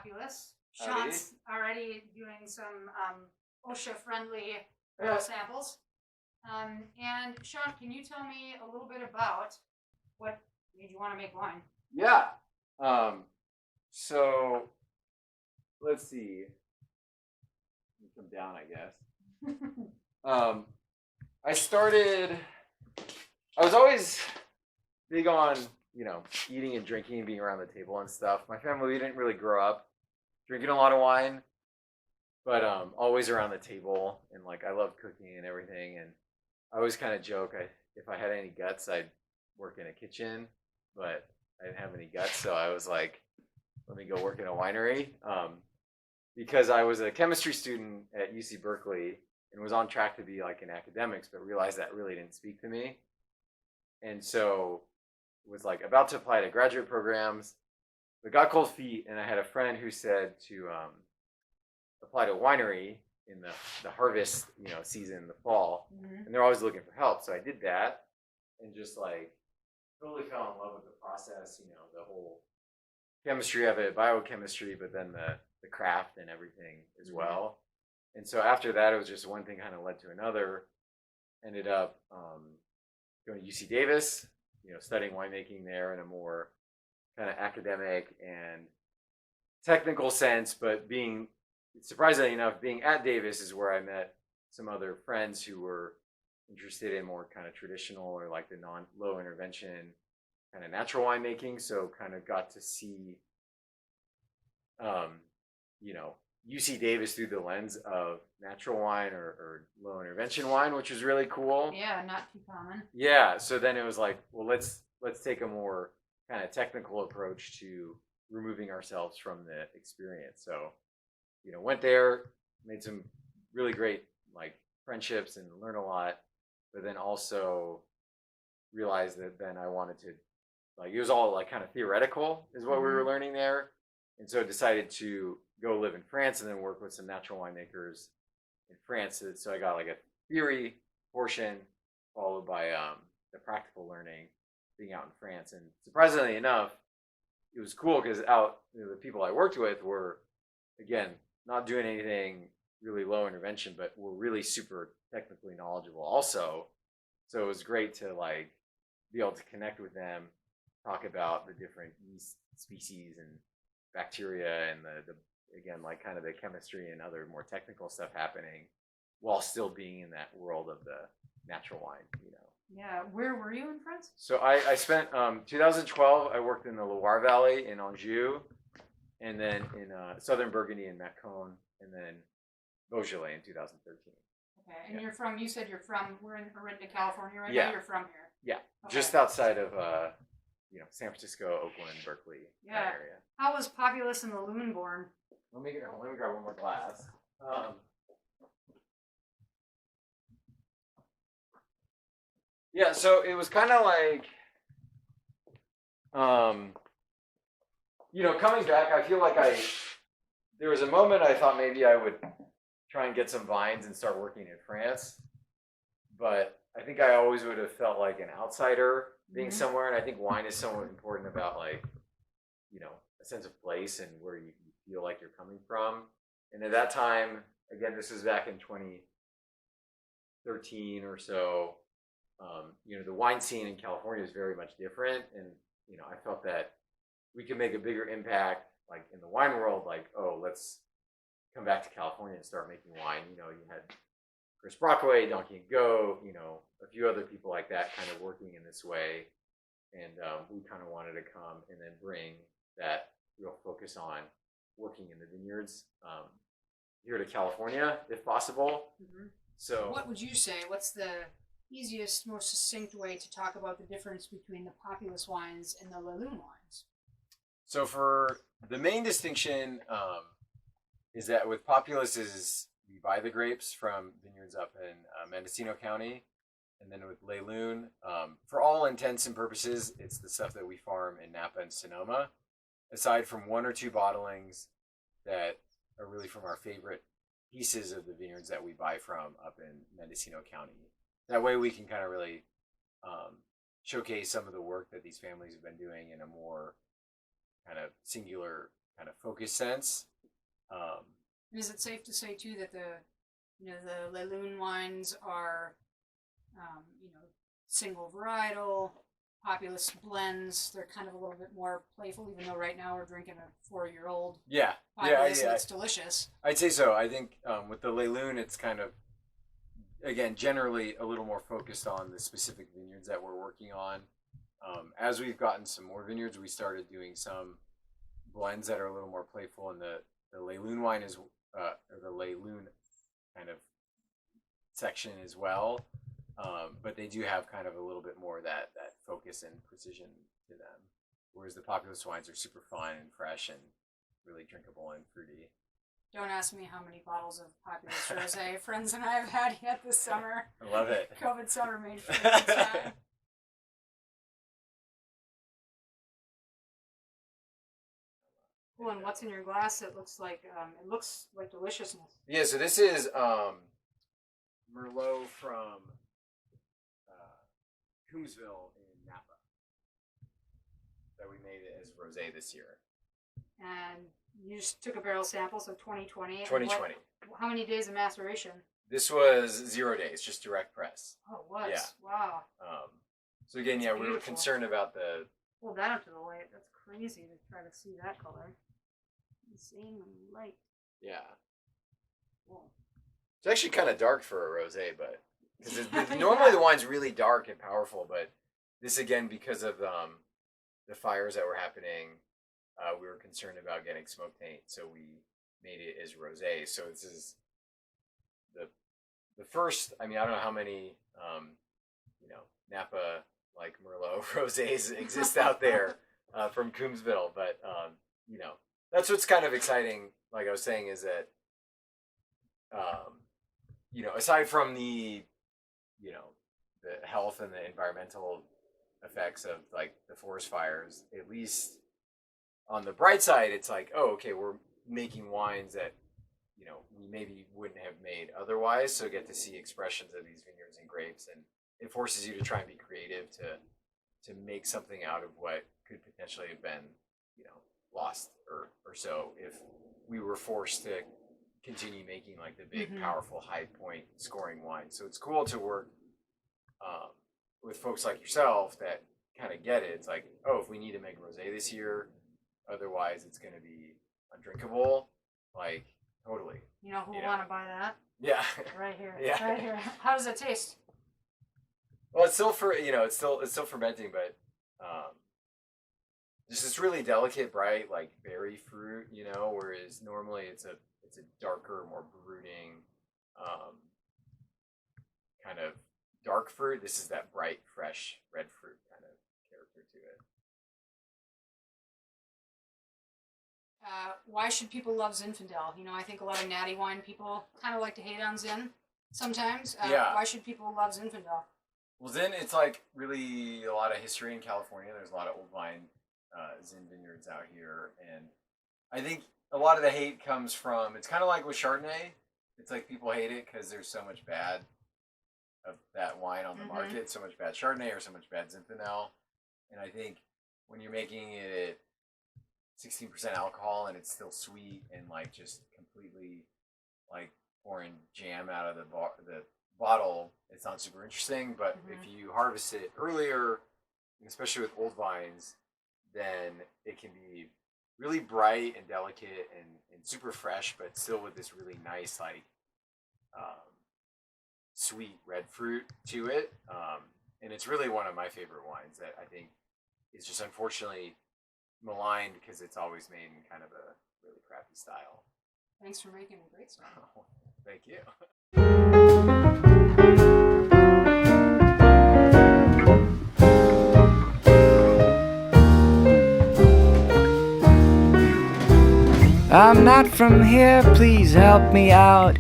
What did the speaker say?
Populis. Howdy. Shaunt's already doing some OSHA-friendly samples. And Shaunt, can you tell me a little bit about what made you want to make wine? Yeah. So let's see. Come down, I guess. I was always big on, eating and drinking and being around the table and stuff. My family, we didn't really grow up drinking a lot of wine, but always around the table, and like I love cooking and everything. And I always kind of joke, if I had any guts, I'd work in a kitchen, but I didn't have any guts, so I was like, let me go work in a winery. Because I was a chemistry student at UC Berkeley and was on track to be like in academics, but realized that really didn't speak to me. And so was like about to apply to graduate programs, but got cold feet. And I had a friend who said to apply to a winery in the harvest, season in the fall. Mm-hmm. And they're always looking for help. So I did that and just like totally fell in love with the process, the whole chemistry of it, biochemistry, but then the craft and everything as well. And so after that, it was just one thing kind of led to another. Ended up going to UC Davis, studying winemaking there in a more kind of academic and technical sense, but surprisingly enough, being at Davis is where I met some other friends who were interested in more kind of traditional or like the low intervention kind of natural winemaking. So kind of got to see UC Davis through the lens of natural wine or low intervention wine, which was really cool. Yeah, not too common. Yeah, so then it was like, well, let's take a more kind of technical approach to removing ourselves from the experience. So, went there, made some really great like friendships and learned a lot, but then also realized that then I wanted to, like, it was all like kind of theoretical is what we were learning there. And so I decided to go live in France and then work with some natural winemakers in France. So I got like a theory portion followed by the practical learning being out in France. And surprisingly enough, it was cool because the people I worked with were, again, not doing anything really low intervention, but were really super technically knowledgeable also. So it was great to like be able to connect with them, talk about the different yeast species and bacteria and the again, like kind of the chemistry and other more technical stuff happening while still being in that world of the natural wine, Yeah, where were you in France? So I spent 2012, I worked in the Loire Valley in Anjou, and then in southern Burgundy in Macon, and then Beaujolais in 2013. Okay, and yeah. You said you're from, we're into California right yeah. now, you're from here? Yeah, okay. Just outside of San Francisco, Oakland, Berkeley, that area. How was Populis and Les Lunes born? Let me grab one more glass. Yeah, so it was kind of like, coming back, I feel like there was a moment I thought maybe I would try and get some vines and start working in France. But I think I always would have felt like an outsider being somewhere. And I think wine is somewhat important about like, a sense of place and where you feel like you're coming from. And at that time, again, this was back in 2013 or so, the wine scene in California is very much different. And, I felt that we could make a bigger impact, like in the wine world, like, oh, let's come back to California and start making wine. You had Chris Brockway, Donkey and Go, a few other people like that kind of working in this way. And we kind of wanted to come and then bring that real focus on working in the vineyards here to California, if possible. Mm-hmm. So what would you say? What's the easiest, most succinct way to talk about the difference between the Populis wines and the Les Lunes wines? So for the main distinction is that with Populis is we buy the grapes from vineyards up in Mendocino County. And then with Les Lunes, for all intents and purposes, it's the stuff that we farm in Napa and Sonoma, aside from one or two bottlings that are really from our favorite pieces of the vineyards that we buy from up in Mendocino County. That way we can kind of really showcase some of the work that these families have been doing in a more kind of singular kind of focus sense. Is it safe to say too that the Les Lunes wines are, single varietal, Populis blends? They're kind of a little bit more playful, even though right now we're drinking a 4-year-old. Yeah, Populis, and it's delicious. I'd say so. I think with the Les Lunes, it's kind of, again, generally a little more focused on the specific vineyards that we're working on. As we've gotten some more vineyards, we started doing some blends that are a little more playful, and the Les Lunes wine is, or the Les Lunes kind of section as well. But they do have kind of a little bit more that focus and precision to them, whereas the Populis wines are super fun and fresh and really drinkable and fruity. Don't ask me how many bottles of Populis Rosé friends and I have had yet this summer. I love it. COVID summer made for a good time. Cool, and what's in your glass? It looks like deliciousness. Yeah, so this is Merlot from Coombsville in Napa that we made it as rosé this year. And you just took a barrel sample, so 2020. 2020. How many days of maceration? This was 0 days, just direct press. Oh, it was? Yeah. Wow. So again, That's yeah, we were beautiful. concerned about the... Pull that up to the light. That's crazy to try to see that color. Insanely light. Yeah. Cool. It's actually kind of dark for a rosé, but... Because normally the wine's really dark and powerful, but this, again, because of the fires that were happening, we were concerned about getting smoke taint, so we made it as rosé. So this is the first. I mean, I don't know how many Napa like Merlot rosés exist out there from Coombsville, but that's what's kind of exciting. Like I was saying, is that aside from the health and the environmental effects of like the forest fires, at least on the bright side, it's like, oh, okay, we're making wines that we maybe wouldn't have made otherwise. So get to see expressions of these vineyards and grapes, and it forces you to try and be creative to make something out of what could potentially have been lost or so if we were forced to continue making like the big, powerful, high point scoring wine. So it's cool to work with folks like yourself that kind of get it. It's like, oh, if we need to make rosé this year, otherwise it's going to be undrinkable. Like, totally. You know who will want to buy that? Yeah. Right here. Yeah. Right here. How does it taste? Well, it's still it's still fermenting, but just this really delicate, bright, like berry fruit, whereas normally it's a darker, more brooding, kind of dark fruit. This is that bright, fresh red fruit kind of character to it. Why should people love Zinfandel? I think a lot of natty wine people kind of like to hate on Zin sometimes. Yeah. Why should people love Zinfandel? Well, Zin, it's like really a lot of history in California. There's a lot of old vine Zin vineyards out here, and I think a lot of the hate comes from, it's kind of like with Chardonnay. It's like people hate it because there's so much bad of that wine on the market, so much bad Chardonnay or so much bad Zinfandel. And I think when you're making it 16% alcohol and it's still sweet and like just completely like pouring jam out of the bottle, it's not super interesting. But if you harvest it earlier, and especially with old vines, then it can be really bright and delicate and super fresh, but still with this really nice like sweet red fruit to it. And it's really one of my favorite wines that I think is just unfortunately maligned because it's always made in kind of a really crappy style. Thanks for making a great style. Oh, thank you. I'm not from here, please help me out.